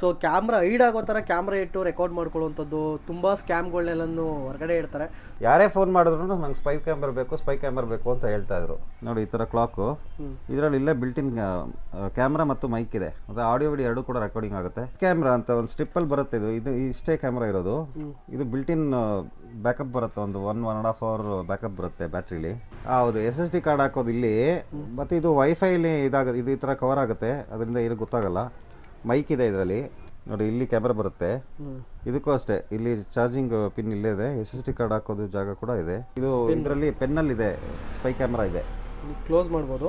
So camera ಐಡ್ ಆಗೋ ಥರ camera ಇಟ್ಟು ರೆಕಾರ್ಡ್ ಮಾಡ್ಕೊಳ್ಳುವಂಥದ್ದು ತುಂಬ ಸ್ಕ್ಯಾಮ್ಗಳನ್ನೆಲ್ಲೂ ಹೊರಗಡೆ ಇಡ್ತಾರೆ. ಯಾರೇ ಫೋನ್ ಮಾಡಿದ್ರು ನಂಗೆ ಸ್ಪೈ ಕ್ಯಾಮ್ರಾ ಬೇಕು ಅಂತ ಹೇಳ್ತಾ ಇದ್ರು. ನೋಡಿ ಈ ಥರ ಕ್ಲಾಕು, ಇದರಲ್ಲಿ ಇಲ್ಲೇ ಬಿಲ್ಟಿನ್ ಕ್ಯಾಮ್ರಾ ಮತ್ತು ಮೈಕ್ ಇದೆ, ಅದು ಆಡಿಯೋ ವಿಡಿಯೋ ಎರಡು ಕೂಡ ರೆಕಾರ್ಡಿಂಗ್ ಆಗುತ್ತೆ. ಕ್ಯಾಮ್ರಾ ಅಂತ ಒಂದು ಸ್ಟ್ರಿಪ್ಪಲ್ಲಿ ಬರುತ್ತೆ, ಇದು ಇಷ್ಟೇ ಕ್ಯಾಮ್ರಾ ಇರೋದು. ಇದು ಬಿಲ್ಟಿನ್ ಬ್ಯಾಕಪ್ ಬರುತ್ತೆ, ಒಂದು 1.5 hour ಬ್ಯಾಕಪ್ ಬರುತ್ತೆ ಬ್ಯಾಟ್ರಿಲಿ. ಹೌದು, SSD ಕಾರ್ಡ್ ಹಾಕೋದು ಇಲ್ಲಿ. ಮತ್ತು ಇದು ವೈಫೈಲಿ ಇದಾಗುತ್ತೆ, ಇದು ಈ ಥರ ಕವರ್ ಆಗುತ್ತೆ, ಅದರಿಂದ ಏನು ಗೊತ್ತಾಗಲ್ಲ. ಮೈಕ್ ಇದೆ ಇದರಲ್ಲಿ ನೋಡಿ, ಇಲ್ಲಿ ಕ್ಯಾಮ್ರಾ ಬರುತ್ತೆ. ಇದಕ್ಕೂ ಅಷ್ಟೇ, ಇಲ್ಲಿ ಚಾರ್ಜಿಂಗ್ ಪಿನ್ ಇಲ್ಲೇ ಇದೆ, SSD ಕಾರ್ಡ್ ಹಾಕೋದು ಜಾಗ ಕೂಡ ಇದೆ. ಇದು ಇದರಲ್ಲಿ ಪೆನ್ನಲ್ಲಿ ಇದೆ, ಸ್ಪೈ ಕ್ಯಾಮ್ರಾ ಇದೆ. ಕ್ಲೋಸ್ ಮಾಡ್ಬೋದು,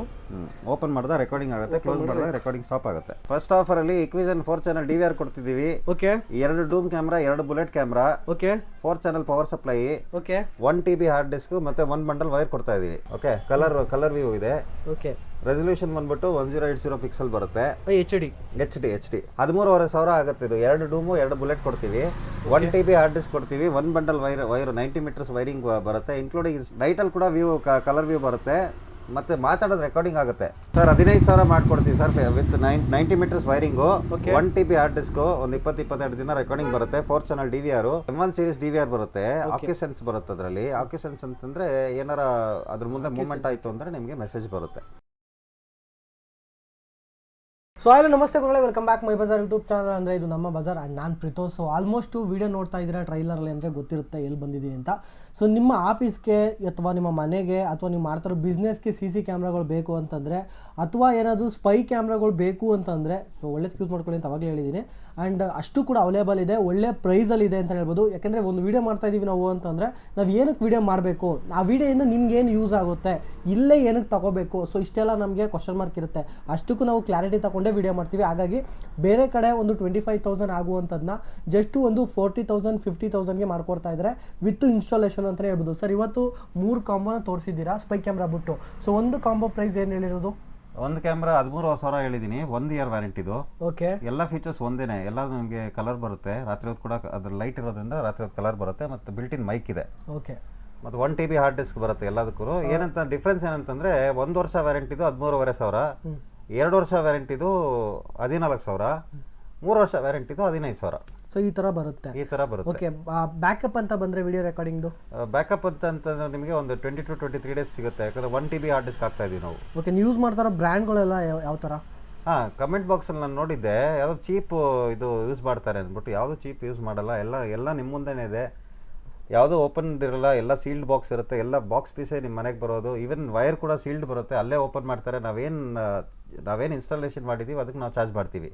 ಓಪನ್ ಮಾಡಿದ್ರೆ ರೆಕಾರ್ಡಿಂಗ್ ಆಗುತ್ತೆ, ಕ್ಲೋಸ್ ಮಾಡಿದ್ರೆ ರೆಕಾರ್ಡಿಂಗ್ ಸ್ಟಾಪ್ ಆಗುತ್ತೆ. ಫಸ್ಟ್ ಆಫರ್ ಅಲ್ಲಿ Equizen 4 ಚಾನಲ್ DVR ಕೊಡ್ತಿದ್ದೀವಿ. Okay, 2 dome camera, 2 bullet camera, okay, 4 channel power supply, okay, 1 TB hard disk ಮತ್ತೆ 1 ಬಂಡಲ್ ವೈರ್ ಕೊಡ್ತಾ ಇದೀವಿ. ಓಕೆ, ಕಲರ್ ವ್ಯೂ ಇದೆ. ಓಕೆ, ರೆಸಲ್ಯೂಷನ್ ಬಂದ್ಬಿಟ್ಟು 1080 ಪಿಕ್ಸೆಲ್ ಬರುತ್ತೆ. HD 13,500 ಆಗುತ್ತೆ. ಇದು 2 ಡೂಮು 2 ಬುಲೆಟ್ ಕೊಡ್ತೀವಿ, 1 TB ಹಾರ್ಡ್ ಡಿಸ್ಕ್ ಕೊಡ್ತೀವಿ, 1 ಬಂಡಲ್ ವೈರ್ 90 ಮೀಟರ್ಸ್ ವೈರಿಂಗ್ ಬರುತ್ತೆ. ಇನ್ಕ್ಲೂಡಿಂಗ್ ನೈಟಲ್ಲಿ ಕೂಡ ವ್ಯೂ ಕಲರ್ ವ್ಯೂ ಬರುತ್ತೆ, ಮತ್ತೆ ಮಾತಾಡೋದು ರೆಕಾರ್ಡಿಂಗ್ ಆಗುತ್ತೆ. ಸರ್ 15,000 ಮಾಡ್ಕೊಡ್ತೀವಿ sir, with 90 metres wiring, 1 TB hard disk, ಒಂದು 22 ದಿನ ರೆಕಾರ್ಡಿಂಗ್ ಬರುತ್ತೆ. 4 channel DVR, M1 series DVR ಬರುತ್ತೆ. ಆಕ್ಯುಸೆನ್ಸ್ ಬರುತ್ತೆ ಅದರಲ್ಲಿ. ಆಕ್ಯುಸೆನ್ಸ್ ಅಂತಂದ್ರೆ ಏನಾರ ಅದ್ರ ಮುಂದೆ ಮೂವ್ಮೆಂಟ್ ಆಯಿತು ಅಂದ್ರೆ ನಿಮಗೆ ಮೆಸೇಜ್ ಬರುತ್ತೆ. ಸೊ ಹಲೋ ನಮಸ್ತೆ ಗುರುಗಳೇ, welcome back my Bazaar YouTube channel. ಅಂದರೆ ಇದು ನಮ್ಮ ಬಜಾರ್ ಆ್ಯಂಡ್ ನಾನು ಪ್ರಿತೋಷ್. ಸೊ ಆಲ್ಮೋಸ್ಟು ವೀಡಿಯೋ ನೋಡ್ತಾ ಇದ್ದೀರಾ ಟ್ರೈಲರಲ್ಲಿ ಅಂದರೆ ಗೊತ್ತಿರುತ್ತೆ ಎಲ್ಲಿ ಬಂದಿದ್ದೀನಿ ಅಂತ. ಸೊ ನಿಮ್ಮ ಆಫೀಸ್ಗೆ ಅಥವಾ ನಿಮ್ಮ ಮನೆಗೆ ಅಥವಾ ನೀವು ಮಾಡ್ತಾರೋ ಬಿಸ್ನೆಸ್ಗೆ CC ಕ್ಯಾಮ್ರಾಗಳು ಬೇಕು ಅಂತಂದರೆ, ಅಥವಾ ಏನಾದರೂ ಸ್ಪೈ ಕ್ಯಾಮ್ರಾಗಳು ಬೇಕು ಅಂತಂದರೆ ಸೊ ಒಳ್ಳೇದು ಯೂಸ್ ಮಾಡ್ಕೊಳ್ಳಿ ಅಂತ ಅವಾಗಲೇ ಹೇಳಿದ್ದೀನಿ. ಆ್ಯಂಡ್ ಅಷ್ಟು ಕೂಡ ಅವೈಲೇಬಲ್ ಇದೆ, ಒಳ್ಳೆ ಪ್ರೈಸಲ್ಲಿ ಇದೆ ಅಂತ ಹೇಳ್ಬೋದು. ಯಾಕೆಂದರೆ ಒಂದು ವೀಡಿಯೋ ಮಾಡ್ತಾ ಇದ್ದೀವಿ ನಾವು ಅಂತಂದರೆ ನಾವು ಏನಕ್ಕೆ ವೀಡಿಯೋ ಮಾಡಬೇಕು, ಆ ವಿಡಿಯೋಯಿಂದ ನಿಮ್ಗೆ ಏನು ಯೂಸ್ ಆಗುತ್ತೆ, ಇಲ್ಲೇ ಏನಕ್ಕೆ ತಗೋಬೇಕು, ಸೊ ಇಷ್ಟೆಲ್ಲ ನಮಗೆ ಕ್ವಶನ್ ಮಾರ್ಕ್ ಇರುತ್ತೆ. ಅಷ್ಟಕ್ಕೂ ನಾವು ಕ್ಲಾರಿಟಿ ತಗೊಂಡೇ ವೀಡಿಯೋ ಮಾಡ್ತೀವಿ. ಹಾಗಾಗಿ ಬೇರೆ ಕಡೆ ಒಂದು 25,000 ಆಗುವಂಥದ್ದನ್ನ ಜಸ್ಟ್ ಒಂದು 40,000 50,000ಗೆ ಮಾಡ್ಕೊಡ್ತಾ ಇದ್ದಾರೆ ವಿತ್ ಇನ್ಸ್ಟಾಲೇಷನ್ ಅಂತಲೇ ಹೇಳ್ಬೋದು. ಸರ್ ಇವತ್ತು 3 ಕಾಂಬೋನ ತೋರಿಸಿದ್ದೀರಾ ಸ್ಪೈ ಕ್ಯಾಮ್ರಾ ಬಿಟ್ಟು. ಸೊ ಒಂದು ಕಾಂಬೋ ಪ್ರೈಸ್ ಏನು ಹೇಳಿರೋದು? ಒಂದು ಕ್ಯಾಮ್ರಾ 13,000 ಹೇಳಿದ್ದೀನಿ, 1 ಇಯರ್ ವ್ಯಾರಂಟಿದು. ಓಕೆ, ಎಲ್ಲ ಫೀಚರ್ಸ್ ಒಂದೇನೆ, ಎಲ್ಲ ನಿಮಗೆ ಕಲರ್ ಬರುತ್ತೆ. ರಾತ್ರಿ ಹೊತ್ತು ಕೂಡ ಅದ್ರ ಲೈಟ್ ಇರೋದ್ರಿಂದ ರಾತ್ರಿ ಹೊತ್ತು ಕಲರ್ ಬರುತ್ತೆ. ಮತ್ತು ಬಿಲ್ಟಿನ್ ಮೈಕ್ ಇದೆ. ಓಕೆ, ಮತ್ತು 1 TB ಹಾರ್ಡ್ ಡಿಸ್ಕ್ ಬರುತ್ತೆ ಎಲ್ಲದಕ್ಕೂ. ಏನಂತ ಡಿಫ್ರೆನ್ಸ್ ಏನಂತಂದ್ರೆ 1 ವರ್ಷ ವ್ಯಾರಂಟಿದು 13,500, 2 ವರ್ಷ ವ್ಯಾರಂಟಿದು 14,000, 3 ವರ್ಷ ವ್ಯಾರಂಟಿದು 15,000. ಸೊ ಈ ಥರ ಬರುತ್ತೆ. ಓಕೆ, ಬ್ಯಾಕಪ್ ಅಂತ ಬಂದರೆ ವಿಡಿಯೋ ರೆಕಾರ್ಡಿಂಗ್ದು ಬ್ಯಾಕಪ್ ಅಂತ ನಿಮಗೆ ಒಂದು 20 to 23 ಡೇಸ್ ಸಿಗುತ್ತೆ. ಯಾಕಂದ್ರೆ 1 TB ಹಾರ್ಡ್ ಡಿಸ್ಕ್ ಆಗ್ತಾ ಇದೀವಿ ನಾವು. ಓಕೆ, ನೀವು ಯೂಸ್ ಮಾಡ್ತಾರೋ ಬ್ರ್ಯಾಂಡ್ಗಳೆಲ್ಲ ಯಾವ ಥರ? ಕಮೆಂಟ್ ಬಾಕ್ಸಲ್ಲಿ ನಾನು ನೋಡಿದ್ದೆ, ಯಾವುದೋ ಚೀಪ್ ಇದು ಯೂಸ್ ಮಾಡ್ತಾರೆ ಅಂದ್ಬಿಟ್ಟು. ಯಾವುದೋ ಚೀಪ್ ಯೂಸ್ ಮಾಡಲ್ಲ, ಎಲ್ಲ ನಿಮ್ಮ ಮುಂದೆನೇ ಇದೆ. ಯಾವುದೋ ಓಪನ್ ಇರಲ್ಲ, ಎಲ್ಲ ಸೀಲ್ಡ್ ಬಾಕ್ಸ್ ಇರುತ್ತೆ, ಎಲ್ಲ ಬಾಕ್ಸ್ ಪೀಸೇ ನಿಮ್ಮ ಮನೆಗೆ ಬರೋದು. ಈವನ್ ವೈರ್ ಕೂಡ ಸೀಲ್ಡ್ ಬರುತ್ತೆ, ಅಲ್ಲೇ ಓಪನ್ ಮಾಡ್ತಾರೆ. ನಾವೇನು ಇನ್ಸ್ಟಾಲೇಷನ್ ಮಾಡಿದ್ದೀವಿ ಅದಕ್ಕೆ ನಾವು ಚಾರ್ಜ್ ಮಾಡ್ತೀವಿ.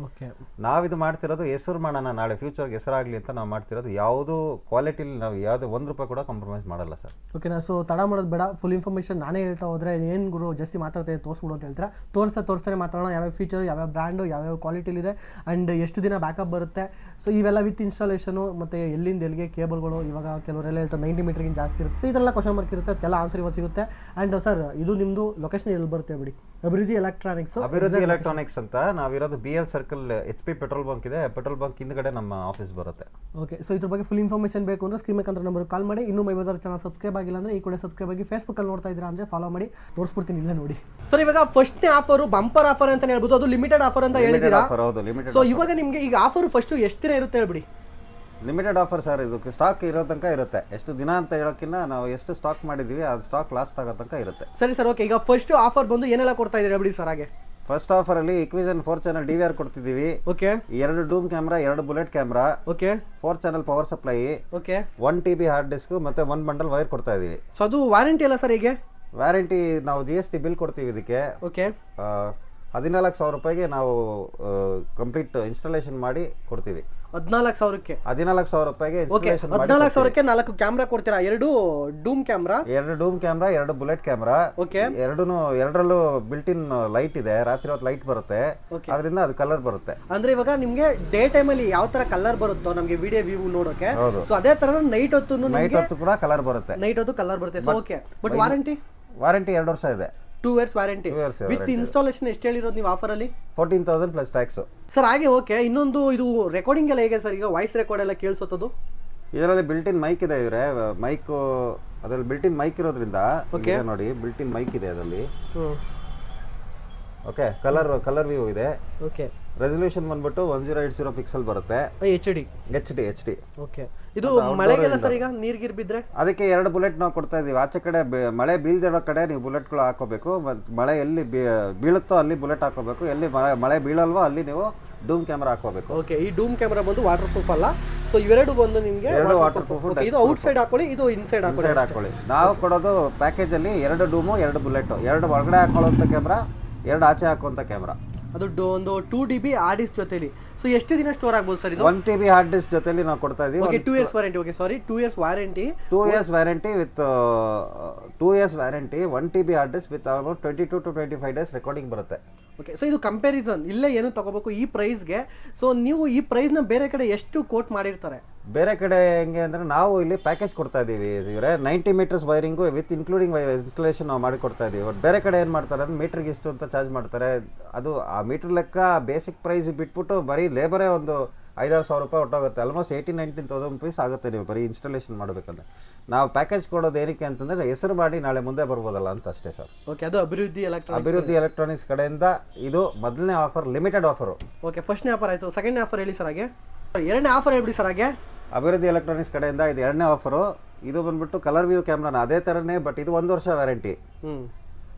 ಓಕೆ, ನಾವಿದು ಮಾಡ್ತಿರೋದು ಹೆಸರು ಮಾಡೋಣ, ನಾಳೆ ಫ್ಯೂಚರ್ಗೆ ಹೆಸರಾಗಲಿ ಅಂತ ನಾವು ಮಾಡ್ತಿರೋದು. ಯಾವುದು ಕ್ವಾಲಿಟಿಲಿ ನಾವು ಯಾವುದೇ 1 ರೂಪಾಯಿ ಕೂಡ ಕಾಂಪ್ರಮೈಸ್ ಮಾಡಲ್ಲ ಸರ್. ಓಕೆನಾ? ಸೊ ತಡ ಮಾಡೋದು ಬೇಡ, ಫುಲ್ ಇನ್ಫಾರ್ಮೇಷನ್ ನಾನೇ ಹೇಳ್ತಾ ಹೋದರೆ ಏನು ಗುರು ಜಾಸ್ತಿ ಮಾತಾಡ್ತೇವೆ ತೋರಿಸ್ಬಿಡು ಅಂತ ಹೇಳ್ತಾರೆ. ತೋರಿಸ್ತಾನೆ ಮಾತಾಡೋಣ, ಯಾವ್ಯಾವ ಫೀಚರ್, ಯಾವ್ಯಾವ ಬ್ರ್ಯಾಂಡು, ಯಾವ್ಯಾವ ಕ್ವಾಲಿಟಿಲಿದೆ ಆ್ಯಂಡ್ ಎಷ್ಟು ದಿನ ಬ್ಯಾಕಪ್ ಬರುತ್ತೆ. ಸೊ ಇವೆಲ್ಲ ವಿತ್ ಇನ್ಸ್ಟಾಲೇಷನು, ಮತ್ತು ಎಲ್ಲಿಂದ ಎಲ್ಲಿಗೆ ಕೇಬಲ್ಗಳು, ಇವಾಗ ಕೆಲವರೆಲ್ಲ ಹೇಳ್ತಾರೆ 90 ಮೀಟರ್ಗಿಂತ ಜಾಸ್ತಿ ಇರುತ್ತೆ. ಸೊ ಇದೆಲ್ಲ ಕ್ವಶನ್ ಮಾರ್ಕ್ ಇರುತ್ತೆ, ಅದಕ್ಕೆಲ್ಲ ಆನ್ಸರ್ ಇವತ್ತು ಸಿಗುತ್ತೆ. ಆ್ಯಂಡ್ ಸರ್ ಇದು ನಿಮ್ಮದು ಲೊಕೇಶನ್ ಎಲ್ಲಿ ಬರುತ್ತೆ ಬಿಡಿ? ಅಭಿವೃದ್ಧಿ ಎಲೆಕ್ಟ್ರಾನಿಕ್ಸ್ ಅಂತ ನಾವಿರೋದು BL circle, HP petrol bunk ಇದೆ. ಪೆಟ್ರೋಲ್ ಬಂಕ್ ಹಿಂದ್ಗಡೆ ನಮ್ಮ ಆಫೀಸ್ ಬರುತ್ತೆ. ಓಕೆ, ಸೊ ಇದ್ರ ಬಗ್ಗೆ ಫುಲ್ ಇನ್ಫಾರ್ಮೇಷನ್ ಬೇಕು ಅಂದರೆ ಸ್ಕ್ರೀನ್ ಮೇಲೆ ನಂಬರ್ ಕಾಲ್ ಮಾಡಿ. ಇನ್ನೂ ಮೈ ಬಜಾರ್ ಚಾನಲ್ ಸಬ್ಸ್ಕ್ರೈಬ್ ಆಗಿಲ್ಲ ಅಂದರೆ ಈ ಕೂಡ ಸಬ್ಸ್ಕ್ರೈಬ್ ಆಗಿ. ಫೇಸ್ಬುಕ್ಕಲ್ಲಿ ನೋಡ್ತಾ ಇದ್ದೀರಾ ಅಂದರೆ ಫಾಲೋ ಮಾಡಿ, ತೋರಿಸ್ಬಿಡ್ತೀನಿ ಇಲ್ಲೇ ನೋಡಿ. ಸರ್ ಇವಾಗ ಫಸ್ಟ್ನೇ ಆಫರು ಬಂಪರ್ ಆಫರ್ ಅಂತ ಹೇಳ್ಬೋದು, ಅದು ಲಿಮಿಟೆಡ್ ಆಫರ್ ಅಂತ ಹೇಳಿದ್ದೀರಾ. ಸೊ ಇವಾಗ ನಿಮಗೆ ಈಗ ಆಫರ್ ಫಸ್ಟ್ ಎಷ್ಟು ದಿನ ಇರುತ್ತೆ ಹೇಳ್ಬಿಡಿ? ಲಿಮಿಟೆಡ್ ಆಫರ್ ಸರ್, ಇದಕ್ಕೆ ಸ್ಟಾಕ್ ಇರೋ ತನಕ ಇರುತ್ತೆ. ಎಷ್ಟು ದಿನ ಅಂತ ಹೇಳೋಕ್ಕಿಂತ ನಾವು ಎಷ್ಟು ಸ್ಟಾಕ್ ಮಾಡಿದ್ದೀವಿ ಅದು ಸ್ಟಾಕ್ ಲಾಸ್ಟ್ ಆಗೋ ತನಕ ಇರುತ್ತೆ. ಸರಿ ಸರ್, ಓಕೆ. ಈಗ ಫಸ್ಟ್ ಆಫರ್ ಬಂದು ಏನೆಲ್ಲ ಕೊಡ್ತಾ ಇದ್ದೀರಾ ಬಿಡಿ ಸರ್? ಹಾಗೆ ಫಸ್ಟ್ ಆಫರ್ ಅಲ್ಲಿ Equizen 4 ಚಾನಲ್ DVR ಕೊಡ್ತಿದ್ದೀವಿ. Okay, 2 dome camera, 2 bullet camera, okay, 4 channel power supply, okay, 1 TB hard disk ಮತ್ತೆ 1 ಬಂಡಲ್ ವೈರ್ ಕೊಡ್ತಾ ಇದೀವಿ. ಸೊ ಅದು ವಾರಂಟಿ ಅಲ್ಲ ಸರ್? ಹೀಗೆ ವ್ಯಾರಂಟಿ ನಾವು GST ಬಿಲ್ ಕೊಡ್ತೀವಿ ಇದಕ್ಕೆ. ಓಕೆ, 14,000 ರೂಪಾಯಿಗೆ ನಾವು ಕಂಪ್ಲೀಟ್ ಇನ್ಸ್ಟಾಲೇಷನ್ ಮಾಡಿ ಕೊಡ್ತೀವಿ. 14,000ಕ್ಕೆ 14,000 ರೂಪಾಯಿಗೆ ಇನ್ಸ್ಟಾಲೇಷನ್ ಮಾಡಿ 14,000ಕ್ಕೆ 4 ಕ್ಯಾಮ್ರಾ ಕೊಡ್ತೀರಾ? 2 dome camera, 2 dome camera, 2 bullet camera. Okay, ಎರಡರಲ್ಲೂ ಬಿಲ್ಟಿನ್ ಲೈಟ್ ಇದೆ, ರಾತ್ರಿ ಹೊತ್ತು ಲೈಟ್ ಬರುತ್ತೆ, ಅದರಿಂದ ಅದು ಕಲರ್ ಬರುತ್ತೆ. ಅಂದ್ರೆ ಇವಾಗ ನಿಮ್ಗೆ ಡೇ ಟೈಮ್ ಅಲ್ಲಿ ಯಾವ ತರ ಕಲರ್ ಬರುತ್ತೋ ನಮಗೆ ವಿಡಿಯೋ ವ್ಯೂ ನೋಡೋಕೆ, ಸೊ ಅದೇ ತರ ನೈಟ್ ಹೊತ್ತು ಕೂಡ ಕಲರ್ ಬರುತ್ತೆ. ನೈಟ್ ಹೊತ್ತು ಕಲರ್ ಬರುತ್ತೆ. ಸೊ ಓಕೆ, ಬಟ್ ವಾರಂಟಿ 2 ವರ್ಷ ಇದೆ. 2 ಇಯರ್ಸ್ ವ್ಯಾರಂಟಿ ವಿತ್ ಇನ್ಸ್ಟಾಲೇಷನ್. ಎಷ್ಟು ಹೇಳಿರೋದು ನೀವು ಆಫರ್ ಅಲ್ಲಿ? 14,000 ಪ್ಲಸ್ ಟ್ಯಾಕ್ಸ್ ಸರ್. ಹಾಗೆ ಓಕೆ, ಇನ್ನೊಂದು ಇದು ರೆಕಾರ್ಡಿಂಗ್ ಎಲ್ಲ ಹೇಗೆ ಸರ್? ಈಗ ವಾಯ್ಸ್ ರೆಕಾರ್ಡ್ ಎಲ್ಲ ಕೇಳಿಸುತ್ತದು? ಇದರಲ್ಲಿ ಬಿಲ್ಟಿನ್ ಮೈಕ್ ಇದೆ ಇವ್ರೆ, ಮೈಕ್ ಅದರಲ್ಲಿ ಬಿಲ್ಟಿನ್ ಮೈಕ್ ಇರೋದ್ರಿಂದ ನೋಡಿ, ಬಿಲ್ಟಿನ್ ಮೈಕ್ ಇದೆ ಅದರಲ್ಲಿ. ಓಕೆ, ಕಲರ್ ವ್ಯೂ ಇದೆ. ಓಕೆ, ರೆಸಲ್ಯೂಷನ್ ಬಂದ್ಬಿಟ್ಟು 1080 ಪಿಕ್ಸೆಲ್ ಬರುತ್ತೆ. H D. ಓಕೆ. ಇದು ಮಳೆಗೆಲ್ಲ ಸರ್ ಈಗ ನೀರ್ಗಿರ್ ಬಿದ್ರೆ ಅದಕ್ಕೆ 2 ಬುಲೆಟ್ ನಾವು ಕೊಡ್ತಾ ಇದೀವಿ. ಆಚೆ ಕಡೆ ಮಳೆ ಬೀಳ್ದಿರೋ ಕಡೆ ನೀವು ಬುಲೆಟ್ಗಳು ಹಾಕೋಬೇಕು. ಮಳೆ ಎಲ್ಲಿ ಬೀಳುತ್ತೋ ಅಲ್ಲಿ ಬುಲೆಟ್ ಹಾಕೋಬೇಕು, ಎಲ್ಲಿ ಮಳೆ ಬೀಳಲ್ವೋ ಅಲ್ಲಿ ನೀವು ಡೂಮ್ ಕ್ಯಾಮೆರಾ ಹಾಕೋಬೇಕು. ಓಕೆ. ಈ ಡೂಮ್ ಕ್ಯಾಮೆರಾ ಬಂದು ವಾಟರ್ ಪ್ರೂಫ್ ಅಲ್ಲ, ಸೊ ಇವೆರಡು ಬಂದು ನಿಮಗೆ ವಾಟರ್ ಪ್ರೂಫ್. ಇದು ಔಟ್ ಸೈಡ್ ಹಾಕೊಳ್ಳಿ, ಇದು ಇನ್ಸೈಡ್ ಹಾಕೊಳ್ಳಿ. ನಾವು ಕೊಡೋದು ಪ್ಯಾಕೇಜ್ ಅಲ್ಲಿ 2 ಡೂಮು 2 ಬುಲೆಟ್, 2 ಒಳಗಡೆ ಹಾಕೊಳ್ಳುವಂತ ಕ್ಯಾಮ್ರಾ, 2 ಆಚೆ ಹಾಕುವಂತ ಕ್ಯಾಮ್ರಾ. ಅದು ಒಂದು 2 GB ಹಾರ್ಡ್ ಡಿಸ್ಕ್ ಜೊತೆಲಿ. ಸೊ ಎಷ್ಟು ದಿನ ಸ್ಟೋರ್ ಆಗ್ಬೋದು ಸರ್ ಇದು? 1 TB ಹಾರ್ಡ್ ಡಿಸ್ಕ್ ಜೊತೆಲಿ ನಾವು ಕೊಡ್ತಾ ಇದೀವಿ. Okay. 2 years warranty. Okay, sorry, 2 years warranty. 2 years warranty with 2 years warranty, 1 TB hard disc with about 22 to 25 days recording ಬರುತ್ತೆ. ಓಕೆ. ಸೊ ಇದು ಕಂಪ್ಯಾರಿಸನ್ ಇಲ್ಲೇ ಏನು ತಗೋಬೇಕು ಈ ಪ್ರೈಸ್ಗೆ. ಸೊ ನೀವು ಈ ಪ್ರೈಸ್ನ ಬೇರೆ ಕಡೆ ಎಷ್ಟು ಕೋಟ್ ಮಾಡಿರ್ತಾರೆ? ಬೇರೆ ಕಡೆ ಹೆಂಗೆ ಅಂದ್ರೆ ನಾವು ಇಲ್ಲಿ ಪ್ಯಾಕೇಜ್ ಕೊಡ್ತಾ ಇದೀವಿ ಇವರೇ 90 metres wiring with including installation ನಾವು ಮಾಡಿ ಕೊಡ್ತಾ ಇದೀವಿ. ಬಟ್ ಬೇರೆ ಕಡೆ ಏನು ಮಾಡ್ತಾರೆ ಅಂದ್ರೆ ಮೀಟರ್ಗೆ ಇಷ್ಟು ಅಂತ ಚಾರ್ಜ್ ಮಾಡ್ತಾರೆ. ಅದು ಆ ಮೀಟರ್ ಲೆಕ್ಕ ಬೇಸಿಕ್ ಪ್ರೈಸ್ ಬಿಟ್ಬಿಟ್ಟು ಬರೀ ಲೇಬರೇ ಒಂದು 5,000 ಸಾವಿರ ರೂಪಾಯಿ ಹೊಟ್ಟೋಗುತ್ತೆ. ಆಲ್ಮೋಸ್ಟ್ 18,000-19,000 ರುಪೀಸ್ ಆಗುತ್ತೆ ನೀವು ಬರೀ ಇನ್ಸ್ಟಾಲೇಷನ್ ಮಾಡಬೇಕಂದ್ರೆ. ನಾವು ಪ್ಯಾಕೇಜ್ ಕೊಡೋದು ಏನಕ್ಕೆ ಅಂತಂದ್ರೆ ಹೆಸರು ಮಾಡಿ ನಾಳೆ ಮುಂದೆ ಬರ್ಬೋದಲ್ಲ ಅಂತ ಅಷ್ಟೇ ಸರ್. ಓಕೆ. ಅದು ಅಭಿವೃದ್ಧಿ ಎಲೆಕ್ಟ್ರಾನಿಕ್ಸ್ ಕಡೆಯಿಂದ ಇದು ಮೊದಲನೇ ಆಫರ್, ಲಿಮಿಟೆಡ್ ಆಫರು. ಓಕೆ. ಫಸ್ಟ್ನೇ ಆಫರ್ ಆಯಿತು. ಸೆಕೆಂಡ್ನೇ ಆಫರ್ ಹೇಳಿ ಸರ್. ಹಾಗೆ ಎರಡನೇ ಆಫರ್ ಹೇಳ್ಬಿಡಿ ಸರ್. ಹಾಗೆ ಅಭಿವೃದ್ಧಿ ಎಲೆಕ್ಟ್ರಾನಿಕ್ಸ್ ಕಡೆಯಿಂದ ಇದು 2ನೇ ಆಫರು. ಇದು ಬಂದ್ಬಿಟ್ಟು ಕಲರ್ ವ್ಯೂ ಕ್ಯಾಮ್ರಾನ ಅದೇ ಥರನೇ, ಬಟ್ ಇದು 1 ವರ್ಷ ವ್ಯಾರಂಟಿ.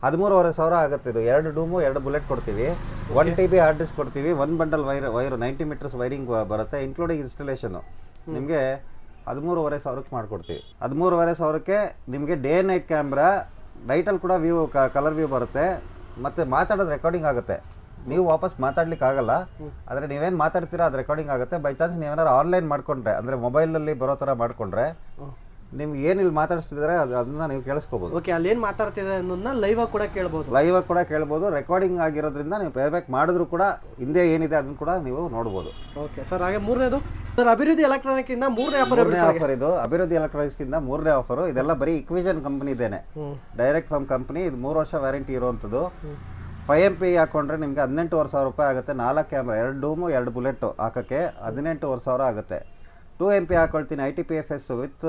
13,500 ಆಗುತ್ತೆ. ಇದು 2 ಡೂಮು 2 ಬುಲೆಟ್ ಕೊಡ್ತೀವಿ, 1 TB ಹಾರ್ಡ್ ಡಿಸ್ಕ್ ಕೊಡ್ತೀವಿ, 1 ಬಂಡಲ್ ವೈರು 90 ಮೀಟರ್ಸ್ ವೈರಿಂಗ್ ಬರುತ್ತೆ, ಇನ್ಕ್ಲೂಡಿಂಗ್ ಇನ್ಸ್ಟಾಲೇಷನು. ನಿಮಗೆ 13,500 ಮಾಡ್ಕೊಡ್ತೀವಿ. 13,500ಕ್ಕೆ ನಿಮಗೆ ಡೇ ನೈಟ್ ಕ್ಯಾಮ್ರಾ, ನೈಟಲ್ಲಿ ಕೂಡ ವ್ಯೂ ಕಲರ್ ವ್ಯೂ ಬರುತ್ತೆ, ಮತ್ತು ಮಾತಾಡೋದು ರೆಕಾರ್ಡಿಂಗ್ ಆಗುತ್ತೆ. ನೀವು ವಾಪಸ್ ಮಾತಾಡ್ಲಿಕ್ಕೆ ಆಗಲ್ಲ, ಆದರೆ ನೀವೇನು ಮಾತಾಡ್ತೀರಾ ಅದು ರೆಕಾರ್ಡಿಂಗ್ ಆಗುತ್ತೆ. ಬೈ ಚಾನ್ಸ್ ನೀವೇನಾರು ಆನ್ಲೈನ್ ಮಾಡ್ಕೊಂಡ್ರೆ, ಅಂದರೆ ಮೊಬೈಲಲ್ಲಿ ಬರೋ ಥರ ಮಾಡ್ಕೊಂಡ್ರೆ ನಿಮ್ಗೆ ಏನು ಇಲ್ಲಿ ಮಾತಾಡಿಸ್ತಿದ್ರೆ ಅದನ್ನ ನೀವು ಕೇಳಿಸ್ಕೋಬಹುದು. ಓಕೆ. ಅಲ್ಲಿ ಏನು ಮಾತಾಡ್ತಿದೆ ಅನ್ನೋದನ್ನ ಲೈವ್ ಆಗಿ ಕೂಡ ಕೇಳ್ಬೋದು. ರೆಕಾರ್ಡಿಂಗ್ ಆಗಿರೋದ್ರಿಂದ ನೀವು ಪ್ಲೇಬ್ಯಾಕ್ ಮಾಡಿದ್ರು ಕೂಡ ಹಿಂದೆ ಏನಿದೆ ಅದನ್ನ ಕೂಡ ನೀವು ನೋಡ್ಬೋದು. Okay sir. ಹಾಗೆ ಮೂರನೇದು ಸರ್, ಅಭಿವೃದ್ಧಿ ಎಲೆಕ್ಟ್ರಾನಿಕ್ ಇಂದ 3ನೇ ಆಫರ್. ಇದು ಅಭಿವೃದ್ಧಿ ಎಲೆಕ್ಟ್ರಾನಿಕ್ಸ್ ಇಂದ 3ನೇ ಆಫರ್. ಇದೆಲ್ಲ ಬರೀ ಇಕ್ವಿಷನ್ ಕಂಪನಿ ಇದೇನೆ, ಡೈರೆಕ್ಟ್ ಫ್ರಮ್ ಕಂಪನಿ. ಇದು 3 ವರ್ಷ ವ್ಯಾರಂಟಿ ಇರುವಂಥದ್ದು. 5MP ಹಾಕೊಂಡ್ರೆ ನಿಮಗೆ 18,500 ರೂಪಾಯಿ ಆಗುತ್ತೆ. 4 ಕ್ಯಾಮ್ರಾ, 2 ಡೂಮು 2 ಬುಲೆಟ್ ಹಾಕೋಕ್ಕೆ 18,500 ಆಗುತ್ತೆ. 2MP ಹಾಕೊಳ್ತೀನಿ ITPFS ವಿತ್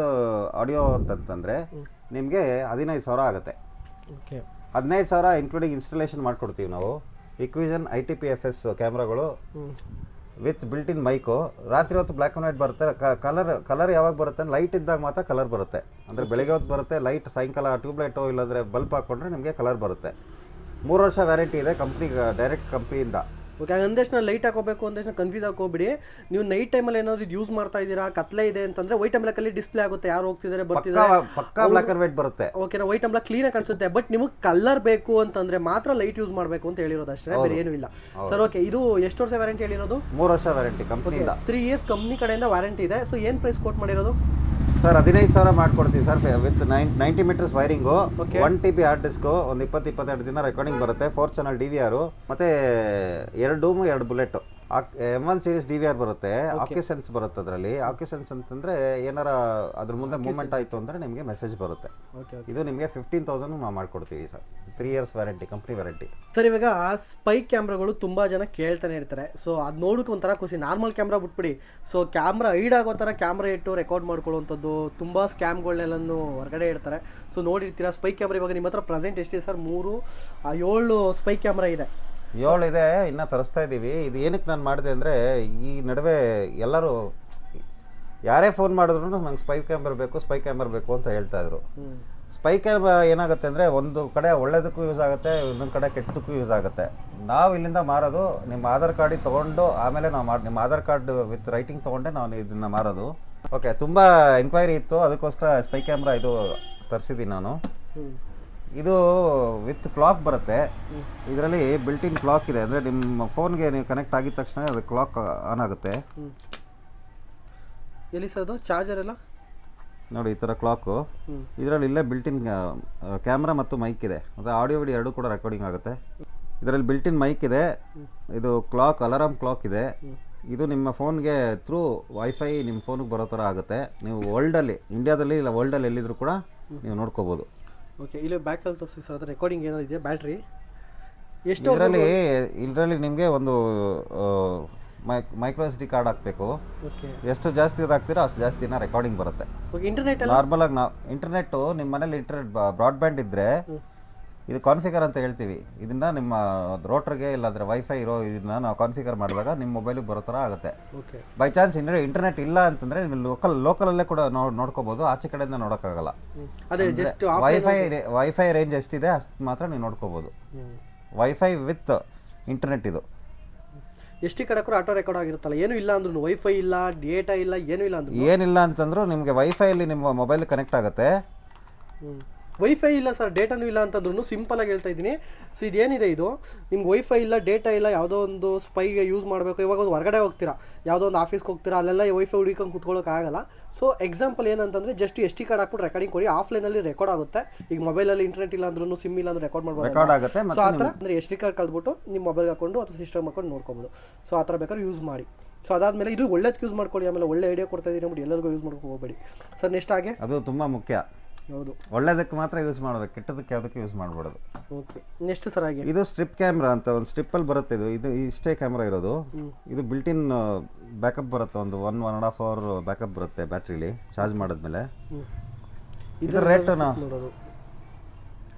ಆಡಿಯೋ ಅಂತಂತಂದರೆ ನಿಮಗೆ 15,000 ಆಗುತ್ತೆ. 15,000 ಇನ್ಕ್ಲೂಡಿಂಗ್ ಇನ್ಸ್ಟಾಲೇಷನ್ ಮಾಡಿಕೊಡ್ತೀವಿ ನಾವು. ಇಕ್ವಿಷನ್ ITPFS ಕ್ಯಾಮ್ರಾಗಳು ವಿತ್ ಬಿಲ್ಟ್ ಇನ್ ಮೈಕು. ರಾತ್ರಿ ಹೊತ್ತು ಬ್ಲ್ಯಾಕ್ ಆ್ಯಂಡ್ ವೈಟ್ ಬರುತ್ತೆ. ಕಲರ್ ಯಾವಾಗ ಬರುತ್ತೆ? ಲೈಟ್ ಇದ್ದಾಗ ಮಾತ್ರ ಕಲರ್ ಬರುತ್ತೆ. ಅಂದರೆ ಬೆಳಗ್ಗೆ ಹೊತ್ತು ಬರುತ್ತೆ ಲೈಟ್, ಸಾಯಂಕಾಲ ಟ್ಯೂಬ್ಲೈಟು ಇಲ್ಲಾಂದರೆ ಬಲ್ಬ್ ಹಾಕ್ಕೊಂಡ್ರೆ ನಿಮಗೆ ಕಲರ್ ಬರುತ್ತೆ. 3 ವರ್ಷ ವ್ಯಾರಂಟಿ ಇದೆ ಕಂಪ್ನಿ, ಡೈರೆಕ್ಟ್ ಕಂಪ್ನಿಯಿಂದ. ಓಕೆ. ಅಂದಷ್ಟು ಲೈಟ್ ಹಾಕೋಬೇಕು ಅಂದಷ್ಟು ಕನ್ಫ್ಯೂಸ್ ಹಾಕೋಬಿಡಿ. ನೀವು ನೈಟ್ ಟೈಮಲ್ಲಿ ಏನಾದ್ರು ಯೂಸ್ ಮಾಡ್ತಾ ಇದ್ದೀರಾ, ಕತ್ಲೆ ಇದೆ ಅಂತಂದ್ರೆ ವೈಟ್ ಅಂಬ್ಲಾಕಲ್ಲಿ ಡಿಸ್ಪ್ಲೇ ಆಗುತ್ತೆ, ಯಾರು ಹೋಗ್ತಿದ್ದಾರೆ ಬರ್ತಿದ್ದಾರೆ, ಪಕ್ಕಾ ಬ್ಲ್ಯಾಕ್ ಆ್ಯಂಡ್ ವೈಟ್ ಬರುತ್ತೆ. ಓಕೆ. ವೈಟ್ ಅಂಬ್ಲಾಕ್ ಕ್ಲೀನಾಗಿ ಕಾಣಿಸುತ್ತೆ. ಬಟ್ ನಿಮಗೆ ಕಲರ್ ಬೇಕು ಅಂತಂದ್ರೆ ಮಾತ್ರ ಲೈಟ್ ಯೂಸ್ ಮಾಡಬೇಕು ಅಂತ ಹೇಳಿರೋದು ಅಷ್ಟೇ, ಬೇರೆ ಏನೂ ಇಲ್ಲ ಸರ್. ಓಕೆ. ಇದು ಎಷ್ಟು ವರ್ಷ ವ್ಯಾರಂಟಿ ಹೇಳಿರೋದು? 3 ವರ್ಷ ವ್ಯಾರಂಟಿ ಕಂಪ್ನಿಯಿಂದ. 3 ಇಯರ್ಸ್ ಕಂಪ್ನಿ ಕಡೆಯಿಂದ ವ್ಯಾರಂಟಿ ಇದೆ. ಸೊ ಏನು ಪ್ರೈಸ್ ಕೋಟ್ ಮಾಡಿರೋದು ಸರ್? 15,000 ಮಾಡ್ಕೊಡ್ತೀವಿ sir with 90 metres wiring, 1 TB hard disk, ಒಂದು 20-22 ದಿನ ರೆಕಾರ್ಡಿಂಗ್ ಬರುತ್ತೆ, 4 ಚಾನಲ್ DVR, ಮತ್ತೆ 2 doom 2 bullet. M1 series DVR ಬರುತ್ತೆ, ಆಕ್ಯುಸೆನ್ಸ್ ಬರುತ್ತೆ. ಅದರಲ್ಲಿ ಆಕ್ಯುಸೆನ್ಸ್ ಅಂತಂದ್ರೆ ಏನಾರ ಅದ್ರ ಮುಂದೆ ಮೂವ್ಮೆಂಟ್ ಆಯಿತು ಅಂದರೆ ನಿಮಗೆ ಮೆಸೇಜ್ ಬರುತ್ತೆ. ಇದು ನಿಮಗೆ 15,000 ನಾವು ಮಾಡ್ಕೊಡ್ತೀವಿ sir. 3 years warranty, company warranty. Sir, ಇವಾಗ ಸ್ಪೈ ಕ್ಯಾಮ್ರಾಗಳು ತುಂಬ ಜನ ಕೇಳ್ತಾನೆ ಇರ್ತಾರೆ. ಸೊ ಅದು ನೋಡೋಕೆ ಒಂಥರ ಖುಷಿ. ನಾರ್ಮಲ್ ಕ್ಯಾಮ್ರಾ ಬಿಟ್ಬಿಡಿ, ಸೊ ಕ್ಯಾಮ್ರಾ ಹೈಡ್ ಆಗೋ ಥರ ಕ್ಯಾಮ್ರಾ ಇಟ್ಟು ರೆಕಾರ್ಡ್ ಮಾಡ್ಕೊಳ್ಳುವಂಥದ್ದು ತುಂಬ ಸ್ಕ್ಯಾಮ್ಗಳನ್ನೆಲ್ಲನೂ ಹೊರಗಡೆ ಇಡ್ತಾರೆ. ಸೊ ನೋಡಿರ್ತೀರಾ ಸ್ಪೈ ಕ್ಯಾಮ್ರಾ. ಇವಾಗ ನಿಮ್ಮ ಹತ್ರ ಪ್ರೆಸೆಂಟ್ ಎಷ್ಟಿದೆ ಸರ್? 7 ಸ್ಪೈ ಕ್ಯಾಮ್ರಾ ಇದೆ. 7 ಇದೆ, ಇನ್ನೂ ತರಿಸ್ತಾ ಇದ್ದೀವಿ. ಇದು ಏನಕ್ಕೆ ನಾನು ಮಾಡಿದೆ ಅಂದರೆ, ಈ ನಡುವೆ ಎಲ್ಲರೂ ಯಾರೇ ಫೋನ್ ಮಾಡಿದ್ರು ನಂಗೆ ಸ್ಪೈ ಕ್ಯಾಮ್ರಾ ಬೇಕು ಅಂತ ಹೇಳ್ತಾ ಇದ್ರು. ಸ್ಪೈ ಕ್ಯಾಮ್ರಾ ಏನಾಗುತ್ತೆ ಅಂದರೆ, ಒಂದು ಕಡೆ ಒಳ್ಳೇದಕ್ಕೂ ಯೂಸ್ ಆಗುತ್ತೆ, ಇನ್ನೊಂದು ಕಡೆ ಕೆಟ್ಟದಕ್ಕೂ ಯೂಸ್ ಆಗುತ್ತೆ. ನಾವು ಇಲ್ಲಿಂದ ಮಾರೋದು ನಿಮ್ಮ ಆಧಾರ್ ಕಾರ್ಡಿಗೆ ತೊಗೊಂಡು ಆಮೇಲೆ ನಾವು ನಿಮ್ಮ ಆಧಾರ್ ಕಾರ್ಡ್ ವಿತ್ ರೈಟಿಂಗ್ ತೊಗೊಂಡೆ ನಾವು ಇದನ್ನು ಮಾರೋದು. ಓಕೆ. ತುಂಬ ಎನ್ಕ್ವೈರಿ ಇತ್ತು, ಅದಕ್ಕೋಸ್ಕರ ಸ್ಪೈ ಕ್ಯಾಮ್ರಾ ಇದು ತರಿಸಿದ್ದೀನಿ ನಾನು. ಇದು ವಿತ್ ಕ್ಲಾಕ್ ಬರುತ್ತೆ. ಇದರಲ್ಲಿ ಬಿಲ್ಟ್ ಇನ್ ಕ್ಲಾಕ್ ಇದೆ, ಅಂದರೆ ನಿಮ್ಮ ಫೋನ್ಗೆ ನೀವು ಕನೆಕ್ಟ್ ಆಗಿದ ತಕ್ಷಣ ಅದು ಕ್ಲಾಕ್ ಆನ್ ಆಗುತ್ತೆ. ಎಲ್ಲಿ ಸರ್ ಅದು ಚಾರ್ಜರ್ ಎಲ್ಲ? ನೋಡಿ, ಈ ಥರ ಕ್ಲಾಕು. ಇದರಲ್ಲಿ ಇಲ್ಲೇ ಬಿಲ್ಟ್ ಇನ್ ಕ್ಯಾಮ್ರಾ ಮತ್ತು ಮೈಕ್ ಇದೆ, ಮತ್ತು ಆಡಿಯೋ ವಿಡಿಯೋ 2 ಕೂಡ ರೆಕಾರ್ಡಿಂಗ್ ಆಗುತ್ತೆ. ಇದರಲ್ಲಿ ಬಿಲ್ಟ್ ಇನ್ ಮೈಕ್ ಇದೆ. ಇದು ಕ್ಲಾಕ್, ಅಲಾರಾಮ್ ಕ್ಲಾಕ್ ಇದೆ. ಇದು ನಿಮ್ಮ ಫೋನ್ಗೆ ಥ್ರೂ ವೈಫೈ ನಿಮ್ಮ ಫೋನಿಗೆ ಬರೋ ಥರ ಆಗುತ್ತೆ. ನೀವು ವರ್ಲ್ಡಲ್ಲಿ, ಇಂಡಿಯಾದಲ್ಲಿ ಇಲ್ಲ ವರ್ಲ್ಡಲ್ಲಿ ಎಲ್ಲಿದ್ರು ಕೂಡ ನೀವು ನೋಡ್ಕೋಬೋದು. ಓಕೆ. ಇಲ್ಲಿ ಬ್ಯಾಕಲ್ಲಿ ತೋರಿಸಿ ಸರ್, ಅದು ರೆಕಾರ್ಡಿಂಗ್ ಏನಾದ್ರು ಇದೆ? ಬ್ಯಾಟ್ರಿ ಎಷ್ಟು? ಇದರಲ್ಲಿ ನಿಮಗೆ ಒಂದು ಮೈಕ್ರೋ SD ಕಾರ್ಡ್ ಹಾಕಬೇಕು. ಎಷ್ಟು ಜಾಸ್ತಿ ಹಾಕ್ತೀರೋ ಅಷ್ಟು ಜಾಸ್ತಿ ದಿನ ರೆಕಾರ್ಡಿಂಗ್ ಬರುತ್ತೆ. ಇಂಟರ್ನೆಟ್ ನಾರ್ಮಲ್ ಆಗಿ ನಾವು ಇಂಟರ್ನೆಟ್ಟು ನಿಮ್ಮ ಮನೇಲಿ ಇಂಟರ್ನೆಟ್ ಬ್ರಾಡ್ಬ್ಯಾಂಡ್ ಇದ್ದರೆ ಇದು ಕಾನ್ಫಿಗರ್ ಅಂತ ಹೇಳ್ತೀವಿ. ಇದನ್ನ ನಿಮ್ಮ ರೋಟ್ರಿಗೆ ಇಲ್ಲಾಂದರೆ ವೈಫೈ ಇರೋ ಇದನ್ನ ನಾವು ಕಾನ್ಫಿಗರ್ ಮಾಡಿದಾಗ ನಿಮ್ಮ ಮೊಬೈಲಿಗೆ ಬರೋ ಥರ ಆಗುತ್ತೆ. ಓಕೆ. ಬೈ ಚಾನ್ಸ್ ಇಂಟರ್ನೆಟ್ ಇಲ್ಲ ಅಂತಂದರೆ ನೀವು ಲೋಕಲಲ್ಲೇ ಕೂಡ ನೋಡ್ಕೋಬೋದು, ಆಚೆ ಕಡೆಯಿಂದ ನೋಡೋಕ್ಕಾಗಲ್ಲ. ಅದೇ ಜಸ್ಟ್ ವೈಫೈ ರೇಂಜ್ ಎಷ್ಟಿದೆ ಅಷ್ಟು ಮಾತ್ರ ನೀವು ನೋಡ್ಕೋಬೋದು. ವೈಫೈ ವಿತ್ ಇಂಟರ್ನೆಟ್ ಇದು. ಎಷ್ಟು ಕಡೆ ಕೂಡ ಆಟೋ ರೆಕಾರ್ಡ್ ಆಗಿರುತ್ತಲ್ಲ, ಏನೂ ಇಲ್ಲ ಅಂದ್ರೂ, ವೈಫೈ ಇಲ್ಲ, ಡೇಟಾ ಇಲ್ಲ, ಏನೂ ಇಲ್ಲ ಅಂದ್ರೂ, ಏನಿಲ್ಲ ಅಂತಂದ್ರೂ ನಿಮಗೆ ವೈಫೈಲಿ ನಿಮ್ಮ ಮೊಬೈಲ್ ಕನೆಕ್ಟ್ ಆಗುತ್ತೆ. ವೈಫೈ ಇಲ್ಲ ಸರ್, ಡೇಟಾನೂ ಇಲ್ಲ ಅಂತಂದ್ರೂ ಸಿಂಪಲ್ ಆಗಿ ಹೇಳ್ತಾ ಇದ್ದೀನಿ. ಸೊ ಇದೇನಿದೆ ಇದು ನಿಮ್ಗೆ ವೈಫೈ ಇಲ್ಲ, ಡೇಟಾ ಇಲ್ಲ, ಯಾವುದೋ ಒಂದು ಸ್ಪೈಗೆ ಯೂಸ್ ಮಾಡಬೇಕು. ಇವಾಗ ಒಂದು ಹೊರಗಡೆ ಹೋಗ್ತೀರಾ, ಯಾವುದೋ ಒಂದು ಆಫೀಸ್ಗೆ ಹೋಗ್ತೀರಾ, ಅಲ್ಲೆಲ್ಲ ವೈಫೈ ಹುಡುಕೊಂಡು ಕುತ್ಕೊಳ್ಳೋಕ್ಕಾಗಲ್ಲ. ಸೊ ಎಕ್ಸಾಂಪಲ್ ಏನಂತಂದರೆ ಜಸ್ಟ್ SD ಕಾರ್ಡ್ ಹಾಕ್ಬಿಟ್ಟು ರೆಕಾರ್ಡಿಂಗ್ ಕೊಡಿ, ಆಫ್ಲೈನಲ್ಲಿ ರೆಕಾರ್ಡ್ ಆಗುತ್ತೆ. ಈಗ ಮೊಬೈಲಲ್ಲಿ ಇಂಟರ್ನೆಟ್ ಇಲ್ಲ ಅಂದ್ರೂ, ಸಿಮ್ ಇಲ್ಲ ಅಂದ್ರೆ ರೆಕಾರ್ಡ್ ರೆಕಾರ್ಡ್ ಆಗುತ್ತೆ. ಸೊ ಆ ಥರ ಅಂದರೆ SD ಕಾರ್ಡ್ ಕಳೆದ್ಬಿಟ್ಟು ನಿಮ್ಮ ಮೊಬೈಲ್ ಹಾಕೊಂಡು ಅಥವಾ ಸಿಸ್ಟಮ್ ಹಾಕೊಂಡು ನೋಡ್ಕೊಬೋದು. ಸೊ ಆ ಥರ ಬೇಕಾದ್ರೆ ಯೂಸ್ ಮಾಡಿ. ಸೊ ಅದಾದಮೇಲೆ ಇದು ಒಳ್ಳೇದಕ್ಕೆ ಯೂಸ್ ಮಾಡ್ಕೊಳ್ಳಿ. ಆಮೇಲೆ ಒಳ್ಳೆ ಐಡಿಯಾ ಕೊಡ್ತಾ ಇದ್ದೀನಿ ನೋಡಿ, ಎಲ್ಲರಿಗೂ ಯೂಸ್ ಮಾಡ್ಕೊಂಡು ಹೋಗಬೇಡಿ ಸರ್. ನೆಕ್ಸ್ಟ್ ಹಾಗೆ ಅದು ತುಂಬ ಮುಖ್ಯ. ಹೌದು, ಒಳ್ಳೇದಕ್ಕೆ ಮಾತ್ರ ಯೂಸ್ ಮಾಡಬೇಕು, ಕೆಟ್ಟದಕ್ಕೆ ಯಾವುದಕ್ಕೆ ಯೂಸ್ ಮಾಡಬಾರ್ದು. ಓಕೆ. ನೆಕ್ಸ್ಟ್ ಸರ್ ಹಾಗೆ ಇದು ಸ್ಟ್ರಿಪ್ ಕ್ಯಾಮ್ರಾ ಅಂತ ಒಂದು ಸ್ಟ್ರಿಪ್ಪಲ್ಲಿ ಬರುತ್ತೆ. ಇದು ಇಷ್ಟೇ ಕ್ಯಾಮ್ರಾ ಇರೋದು. ಇದು ಬಿಲ್ಟಿನ್ ಬ್ಯಾಕಪ್ ಬರುತ್ತೆ, ಒಂದು 1.5 ಅವರ್ ಬ್ಯಾಕಪ್ ಬರುತ್ತೆ ಬ್ಯಾಟ್ರಿಲಿ ಚಾರ್ಜ್ ಮಾಡಿದ್ಮೇಲೆ. ಇದರ ರೇಟ್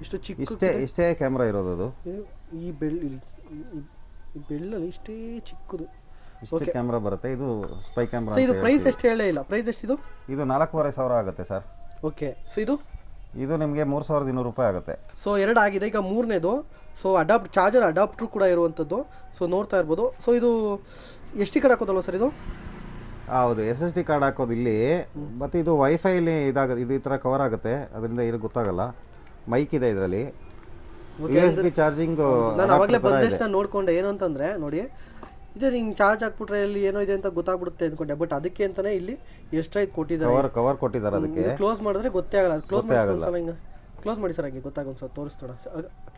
ಇಷ್ಟು ಚಿಕ್ಕ ಇಷ್ಟೇ ಕ್ಯಾಮ್ರಾ ಇರೋದು. ಅದು ಈ ಬೆಳ್ಳಲ್ಲಿ ಇಷ್ಟೇ ಚಿಕ್ಕದು ಇಷ್ಟೇ ಕ್ಯಾಮ್ರಾ ಬರುತ್ತೆ. ಇದು ಸ್ಪೈ ಕ್ಯಾಮ್ರಾ. ಇದು ಪ್ರೈಸ್ ಎಷ್ಟು ಹೇಳೇ ಇಲ್ಲ. ಪ್ರೈಸ್ ಎಷ್ಟು ಇದು 4,500 ಆಗುತ್ತೆ ಸರ್. ಓಕೆ. ಸೊ ಇದು ನಿಮಗೆ 3,200 ರೂಪಾಯಿ ಆಗುತ್ತೆ. ಸೊ 2 ಆಗಿದೆ. ಈಗ 3ನೇದು ಸೊ ಚಾರ್ಜರ್ ಅಡಾಪ್ಟ್ರು ಕೂಡ ಇರುವಂಥದ್ದು. ಸೊ ನೋಡ್ತಾ ಇರ್ಬೋದು. ಸೊ ಇದು SD ಕಾರ್ಡ್ ಹಾಕೋದಲ್ವ ಸರ್ ಇದು? ಹೌದು, SSD ಕಾರ್ಡ್ ಹಾಕೋದು ಇಲ್ಲಿ. ಮತ್ತು ಇದು ವೈಫೈಲಿ ಇದಾಗುತ್ತೆ, ಇದು ಈ ಥರ ಕವರ್ ಆಗುತ್ತೆ, ಅದರಿಂದ ಏನು ಗೊತ್ತಾಗಲ್ಲ. ಮೈಕ್ ಇದೆ ಇದರಲ್ಲಿ, USB ಚಾರ್ಜಿಂಗ್. ನಾನು ಅವಾಗಲೇ ಬಂದಷ್ಟು ನಾನು ನೋಡ್ಕೊಂಡೆ. ಏನು ಅಂತಂದರೆ ನೋಡಿ, ಇದೇ ಹಿಂಗೆ ಚಾರ್ಜ್ ಹಾಕ್ಬಿಟ್ರೆ ಇಲ್ಲಿ ಏನೋ ಇದೆ ಅಂತ ಗೊತ್ತಾಗ್ಬಿಡುತ್ತೆ ಅಂದ್ಕೊಂಡೆ. ಬಟ್ ಅದಕ್ಕೆ ಅಂತಾನೆ ಇಲ್ಲಿ ಎಷ್ಟಾಯ್ತು ಕೊಟ್ಟಿದ್ದಾರೆ, ಕವರ್ ಕೊಟ್ಟಿದ್ದಾರೆ. ಅದಕ್ಕೆ ಕ್ಲೋಸ್ ಮಾಡಿದ್ರೆ ಗೊತ್ತೇ ಆಗಲ್ಲ. ಕ್ಲೋಸ್ ಮಾಡಿ ಹಿಂಗೆ ಕ್ಲೋಸ್ ಮಾಡಿ ಸರ್, ಹಾಗೆ ಗೊತ್ತಾಗ ಒಂದು ಸ್ವಲ್ಪ ತೋರಿಸ್ತೋಣ.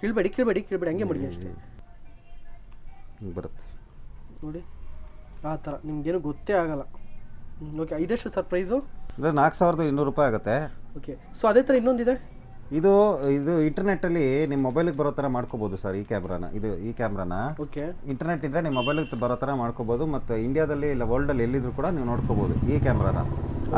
ಕೇಳಬೇಡಿ ಹಂಗೆ ಮಾಡಿ ಅಷ್ಟೇ ಬರುತ್ತೆ ನೋಡಿ, ಆ ಥರ ನಿಮ್ಗೇನು ಗೊತ್ತೇ ಆಗಲ್ಲ. ಓಕೆ. ಇದೆಷ್ಟು ಸರ್ ಪ್ರೈಸು? ಇದು 4,200 ರೂಪಾಯಿ ಆಗುತ್ತೆ. ಓಕೆ. ಸೊ ಅದೇ ಥರ ಇನ್ನೊಂದಿದೆ. ಇದು ಇಂಟರ್ನೆಟ್ಟಲ್ಲಿ ನಿಮ್ಮ ಮೊಬೈಲಿಗೆ ಬರೋ ಥರ ಮಾಡ್ಕೋಬೋದು ಸರ್. ಈ ಕ್ಯಾಮ್ರಾನ ಓಕೆ. ಇಂಟರ್ನೆಟ್ ಇದ್ದರೆ ನಿಮ್ಮ ಮೊಬೈಲಿಗೆ ಬರೋ ಥರ ಮಾಡ್ಕೋಬೋದು. ಮತ್ತು ಇಂಡಿಯಾದಲ್ಲಿ ಇಲ್ಲ ವರ್ಲ್ಡಲ್ಲಿ ಎಲ್ಲಿದ್ರು ಕೂಡ ನೀವು ನೋಡ್ಕೋಬೋದು ಈ ಕ್ಯಾಮ್ರಾನ.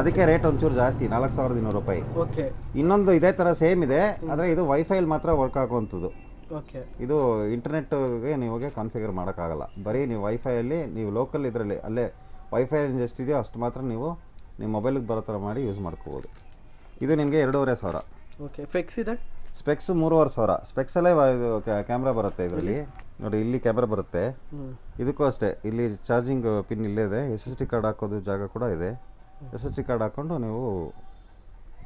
ಅದಕ್ಕೆ ರೇಟ್ ಒಂಚೂರು ಜಾಸ್ತಿ, 4,200 ರೂಪಾಯಿ. ಓಕೆ. ಇನ್ನೊಂದು ಇದೇ ಥರ ಸೇಮ್ ಇದೆ, ಆದರೆ ಇದು ವೈಫೈಲಿ ಮಾತ್ರ ವರ್ಕ್ ಆಗುವಂಥದ್ದು. ಓಕೆ. ಇದು ಇಂಟರ್ನೆಟ್ಗೆ ನೀವಾಗೆ ಕಾನ್ಫಿಗರ್ ಮಾಡೋಕ್ಕಾಗಲ್ಲ. ಬರೀ ನೀವು ವೈಫೈಯಲ್ಲಿ, ನೀವು ಲೋಕಲ್ ಇದರಲ್ಲಿ ಅಲ್ಲೇ ವೈಫೈ ರೇಂಜ್ ಎಷ್ಟಿದೆಯೋ ಅಷ್ಟು ಮಾತ್ರ ನೀವು ನಿಮ್ಮ ಮೊಬೈಲಿಗೆ ಬರೋ ಥರ ಮಾಡಿ ಯೂಸ್ ಮಾಡ್ಕೋಬೋದು. ಇದು ನಿಮಗೆ 2,500. ಓಕೆ. ಫೆಕ್ಸ್ ಇದೆ. ಸ್ಪೆಕ್ಸ್ 3,500. ಸ್ಪೆಕ್ಸಲ್ಲೇ ಇದು ಕ್ಯಾಮ್ರಾ ಬರುತ್ತೆ ಇದರಲ್ಲಿ. ನೋಡಿ, ಇಲ್ಲಿ ಕ್ಯಾಮ್ರಾ ಬರುತ್ತೆ. ಇದಕ್ಕೂ ಅಷ್ಟೇ, ಇಲ್ಲಿ ಚಾರ್ಜಿಂಗ್ ಪಿನ್ ಇಲ್ಲೇ ಇದೆ. SSD ಕಾರ್ಡ್ ಹಾಕೋದು ಜಾಗ ಕೂಡ ಇದೆ. SSD ಕಾರ್ಡ್ ಹಾಕ್ಕೊಂಡು ನೀವು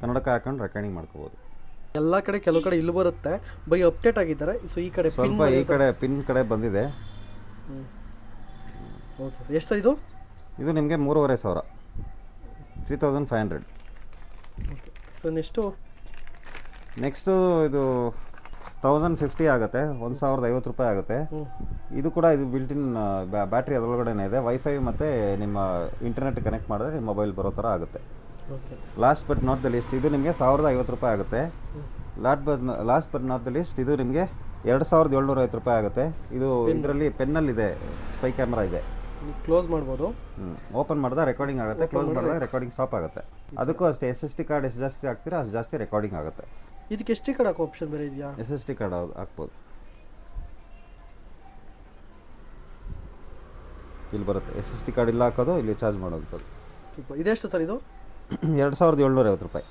ಕನ್ನಡಕ ಹಾಕೊಂಡು ರೆಕಾರ್ಡಿಂಗ್ ಮಾಡ್ಕೋಬೋದು. ಎಲ್ಲ ಕಡೆ ಕೆಲವು ಕಡೆ ಇಲ್ಲಿ ಬರುತ್ತೆ, ಬೈ ಅಪ್ಡೇಟ್ ಆಗಿದ್ದಾರೆ. ಸೊ ಈ ಕಡೆ ಸ್ವಲ್ಪ ಈ ಕಡೆ ಪಿನ್ ಕಡೆ ಬಂದಿದೆ. ಓಕೆ. ಎಷ್ಟು ಸರ್ ಇದು? ಇದು ನಿಮಗೆ 3,500, 3,500. ಓಕೆ. ಸೊ ನೆಕ್ಸ್ಟು ಇದು 1,050 ಆಗುತ್ತೆ, 1,050 ರೂಪಾಯಿ ಆಗುತ್ತೆ. ಇದು ಕೂಡ ಇದು ಬಿಲ್ಟಿನ್ ಬ್ಯಾಟ್ರಿ ಅದರೊಳಗಡೆ ಇದೆ. ವೈಫೈ ಮತ್ತು ನಿಮ್ಮ ಇಂಟರ್ನೆಟ್ ಕನೆಕ್ಟ್ ಮಾಡಿದ್ರೆ ನಿಮ್ಮ ಮೊಬೈಲ್ ಬರೋ ಥರ ಆಗುತ್ತೆ. Last but not the list, ಇದು ನಿಮಗೆ 1,050 ರೂಪಾಯಿ ಆಗುತ್ತೆ. Last but not the list, ಇದು ನಿಮಗೆ 2,750 ರೂಪಾಯಿ ಆಗುತ್ತೆ. ಇದು ಇದರಲ್ಲಿ ಪೆನ್ನಲ್ಲಿದೆ, ಸ್ಪೈ ಕ್ಯಾಮ್ರಾ ಇದೆ. ಕ್ಲೋಸ್ ಮಾಡ್ಬೋದು. ಓಪನ್ ಮಾಡಿದ್ರೆ ರೆಕಾರ್ಡಿಂಗ್ ಆಗುತ್ತೆ, ಕ್ಲೋಸ್ ಮಾಡಿದ್ರೆ ರೆಕಾರ್ಡಿಂಗ್ ಸ್ಟಾಪ್ ಆಗುತ್ತೆ. ಅದಕ್ಕೂ ಅಷ್ಟೇ, SSD ಕಾರ್ಡ್ ಎಷ್ಟು ಜಾಸ್ತಿ ಹಾಕ್ತೀರಾ ಅಷ್ಟು ಜಾಸ್ತಿ ರೆಕಾರ್ಡಿಂಗ್ ಆಗುತ್ತೆ. ಇದಕ್ಕೆ SD ಕಾರ್ಡ್ ಹಾಕೋ ಆಪ್ಷನ್ ಬೇರೆ ಇದೆಯಾ? SSD ಕಾರ್ಡ್ ಹಾಕ್ಬೋದು, ಇಲ್ಲಿ ಬರುತ್ತೆ. SSD ಕಾರ್ಡ್ ಇಲ್ಲ ಹಾಕೋದು, ಇಲ್ಲಿ ಚಾರ್ಜ್ ಮಾಡೋದು. ಇದೆಷ್ಟು ಸರ್ ಇದು? 2,750 ರೂಪಾಯಿ.